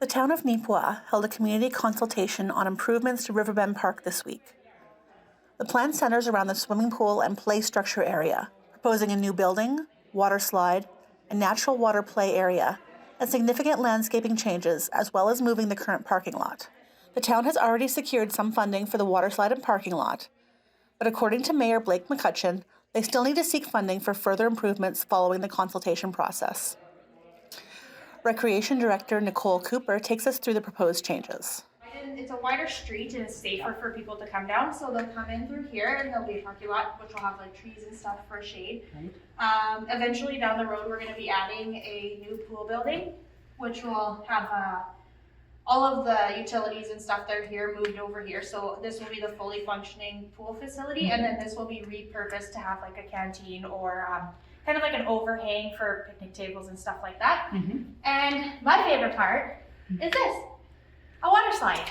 The town of Nipawin held a community consultation on improvements to Riverbend Park this week. The plan centers around the swimming pool and play structure area, proposing a new building, water slide, a natural water play area, and significant landscaping changes, as well as moving the current parking lot. The town has already secured some funding for the water slide and parking lot, but according to Mayor Blake McCutcheon, they still need to seek funding for further improvements following the consultation process. Recreation Director Nicole Cooper takes us through the proposed changes. It's a wider street and it's safer for people to come down, so they'll come in through here and there'll be a parking lot which will have like trees and stuff for shade. Right. Eventually down the road we're going to be adding a new pool building which will have all of the utilities and stuff that are here moved over here, so this will be the fully functioning pool facility. Mm-hmm. And then this will be repurposed to have like a canteen or kind of like an overhang for picnic tables and stuff like that. Mm-hmm. And my favorite part is this. A water slide.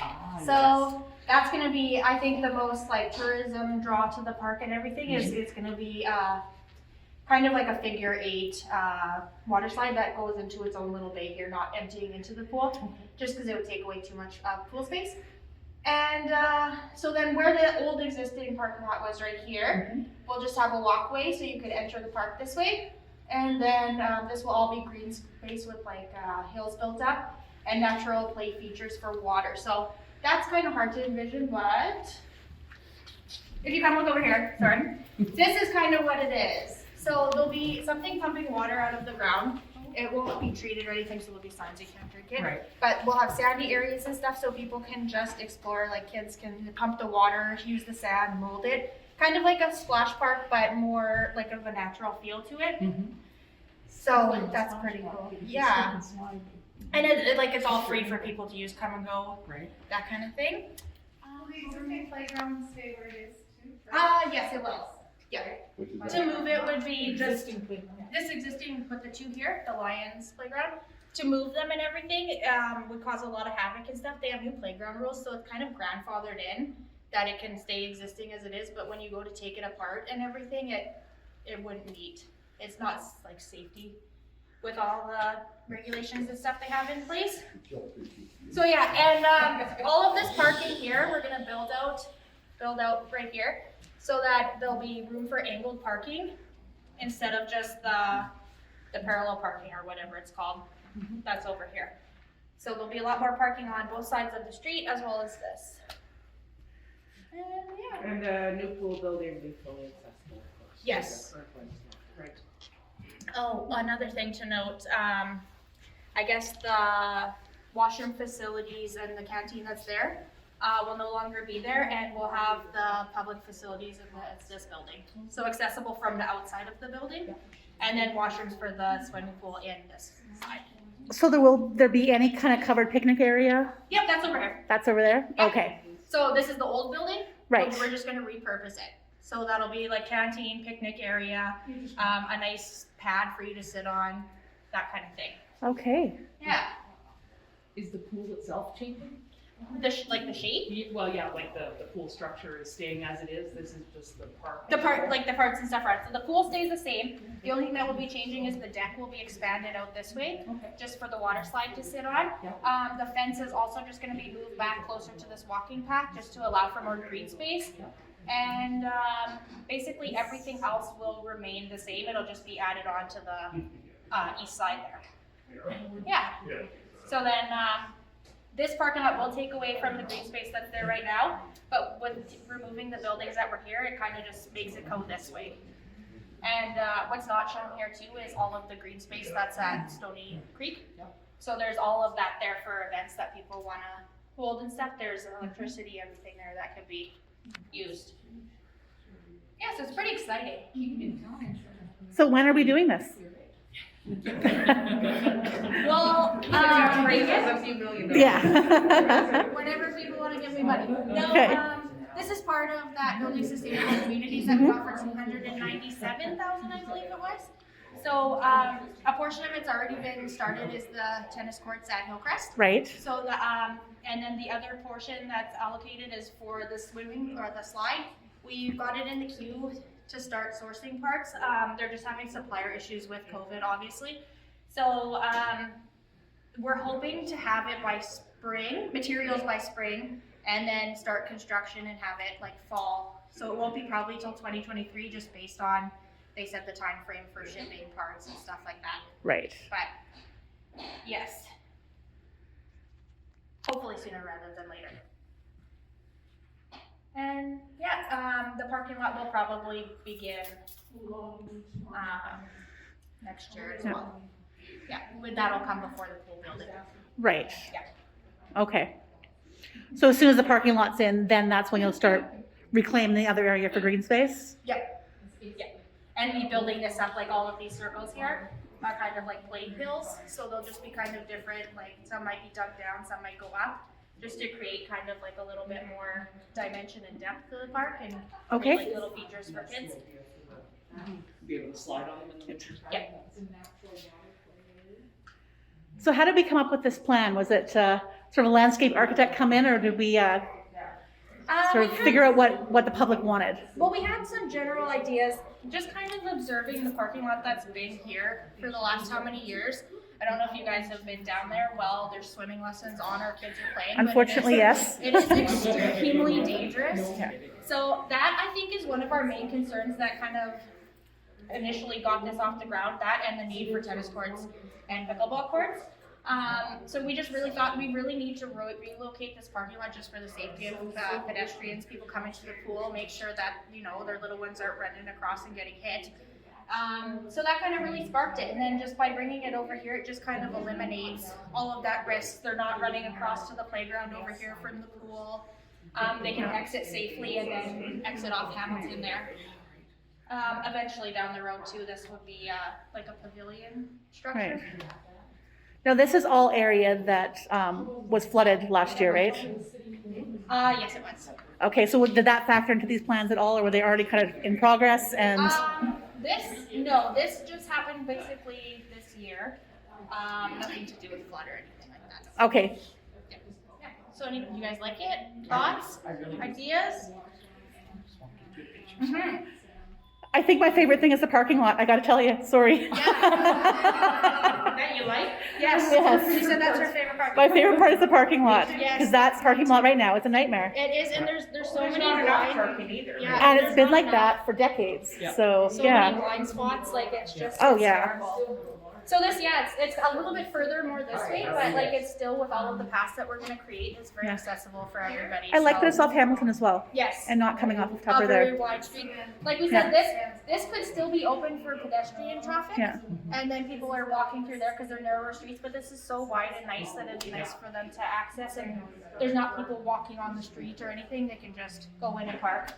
So that's going to be, I think, the most like tourism draw to the park and everything is it's going to be kind of like a figure 8 water slide that goes into its own little bay here, not emptying into the pool, just because it would take away too much pool space. And so then where the old existing parking lot was right here, we'll just have a walkway so you could enter the park this way. And then this will all be green space with like hills built up and natural play features for water. So that's kind of hard to envision, but if you come look over here, sorry, this is kind of what it is. So there'll be something pumping water out of the ground. It won't be treated or anything, so there'll be signs you can't drink it. Right. But we'll have sandy areas and stuff so people can just explore, like kids can pump the water, use the sand, mold it. Kind of like a splash park, but more like of a natural feel to it. Mm-hmm. So that's pretty cool. Yeah. And it's all free for people to use, come and go, right? That kind of thing. Will the existing playground stay where it is too? Right? Yes, it will. Yeah. To move it would be just this existing, put the 2 here, the Lions playground. To move them and everything would cause a lot of havoc and stuff. They have new playground rules, so it's kind of grandfathered in that it can stay existing as it is. But when you go to take it apart and everything, it wouldn't meet. It's not like safety with all the regulations and stuff they have in place. So yeah, and all of this parking here, we're gonna build out right here so that there'll be room for angled parking instead of just the parallel parking or whatever it's called. That's over here. So there'll be a lot more parking on both sides of the street as well as this. And yeah. And the new pool building will be fully accessible, of course. Yes. Right. Oh, another thing to note, I guess the washroom facilities and the canteen that's there will no longer be there, and we'll have the public facilities in this building. So accessible from the outside of the building, and then washrooms for the swimming pool in this side. So will there be any kind of covered picnic area? Yep, that's over here. That's over there? Yep. Okay. So this is the old building. Right. We're just gonna repurpose it. So that'll be like canteen, picnic area, a nice pad for you to sit on, that kind of thing. Okay. Yeah. Is the pool itself changing? Like the shape? Well, yeah, like the pool structure is staying as it is. This is just the park. The parts and stuff, right? So the pool stays the same. The only thing that will be changing is the deck will be expanded out this way, just for the water slide to sit on. The fence is also just going to be moved back closer to this walking path, just to allow for more green space. And basically everything else will remain the same. It'll just be added on to the east side there. Yeah. So then this parking lot will take away from the green space that's there right now, but with removing the buildings that were here, it kind of just makes it go this way. And what's not shown here too is all of the green space that's at Stony Creek. So there's all of that there for events that people want to hold and stuff. There's electricity, everything there that could be used. Yeah, so it's pretty exciting. So when are we doing this? Well, a few million. Yeah. whenever people want to give me money. No, Okay. This is part of that building sustainable communities that we got for $297,000, I believe it was. So a portion of it's already been started is the tennis courts at Hillcrest. Right. So and then the other portion that's allocated is for the swimming or the slide. We got it in the queue to start sourcing parts. They're just having supplier issues with COVID, obviously. So we're hoping to have it by spring, materials by spring, and then start construction and have it like fall. So it won't be probably till 2023, just based on, they said the time frame for shipping parts and stuff like that. Right. But yes, hopefully sooner rather than later. And yeah, the parking lot will probably begin next year as well. Yeah, that'll come before the pool building. Right. Yeah. Okay. So as soon as the parking lot's in, then that's when you'll start reclaiming the other area for green space? Yep. Yeah. And be building this up, like all of these circles here are kind of like plate hills, so they'll just be kind of different, like some might be dug down, some might go up, just to create kind of like a little bit more dimension and depth to the park and Okay. like little features for kids. Be able to slide on them in the winter time. Yep. So how did we come up with this plan? Was it sort of a landscape architect come in, or did we sort of figure out what the public wanted? Well, we had some general ideas, just kind of observing the parking lot that's been here for the last how many years. I don't know if you guys have been down there. Well, there's swimming lessons on, our kids are playing. Unfortunately, yes. It is extremely dangerous. So that, I think, is one of our main concerns that kind of initially got this off the ground, that and the need for tennis courts and pickleball courts. So we just really thought we really need to relocate this parking lot just for the safety of pedestrians, people coming to the pool, make sure that, you know, their little ones aren't running across and getting hit. So that kind of really sparked it, and then just by bringing it over here, it just kind of eliminates all of that risk. They're not running across to the playground over here from the pool. They can exit safely and then exit off Hamilton there. Eventually down the road too, this would be like a pavilion structure. Right. Now, this is all area that was flooded last year, right? Yes, it was. Okay, so did that factor into these plans at all, or were they already kind of in progress? And This just happened basically this year. Nothing to do with flood or anything like that. okay, Yeah. So you guys like it? Thoughts? Ideas? Mm-hmm. I think my favorite thing is the parking lot. I got to tell you, sorry. That you like? Yes. Yes. She said that's her favorite part. My favorite part is the parking lot, Yes. because that parking lot right now, it's a nightmare. It is, and there's so many Not enough blind. parking either. Yeah. And it's there's been not like enough. that for decades, Yeah. so So yeah. many blind spots, like it's just Oh, it's yeah. terrible. So this, yeah, it's a little bit further more this way, but like it's still with all of the paths that we're gonna create, it's very Yeah. accessible for everybody. I like so- that it's off Hamilton as well, Yes. and not coming off of A Tupper very there. wide street. Like we Yeah. said, this could still be open for pedestrian traffic. Yeah. And then people are walking through there because they're narrower streets, but this is so wide and nice that it'd be nice for them to access, and there's not people walking on the street or anything, they can just go in and park.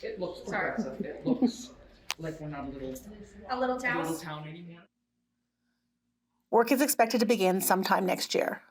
It looks progressive. It looks like we're not a little A little town. town anymore. Work is expected to begin sometime next year.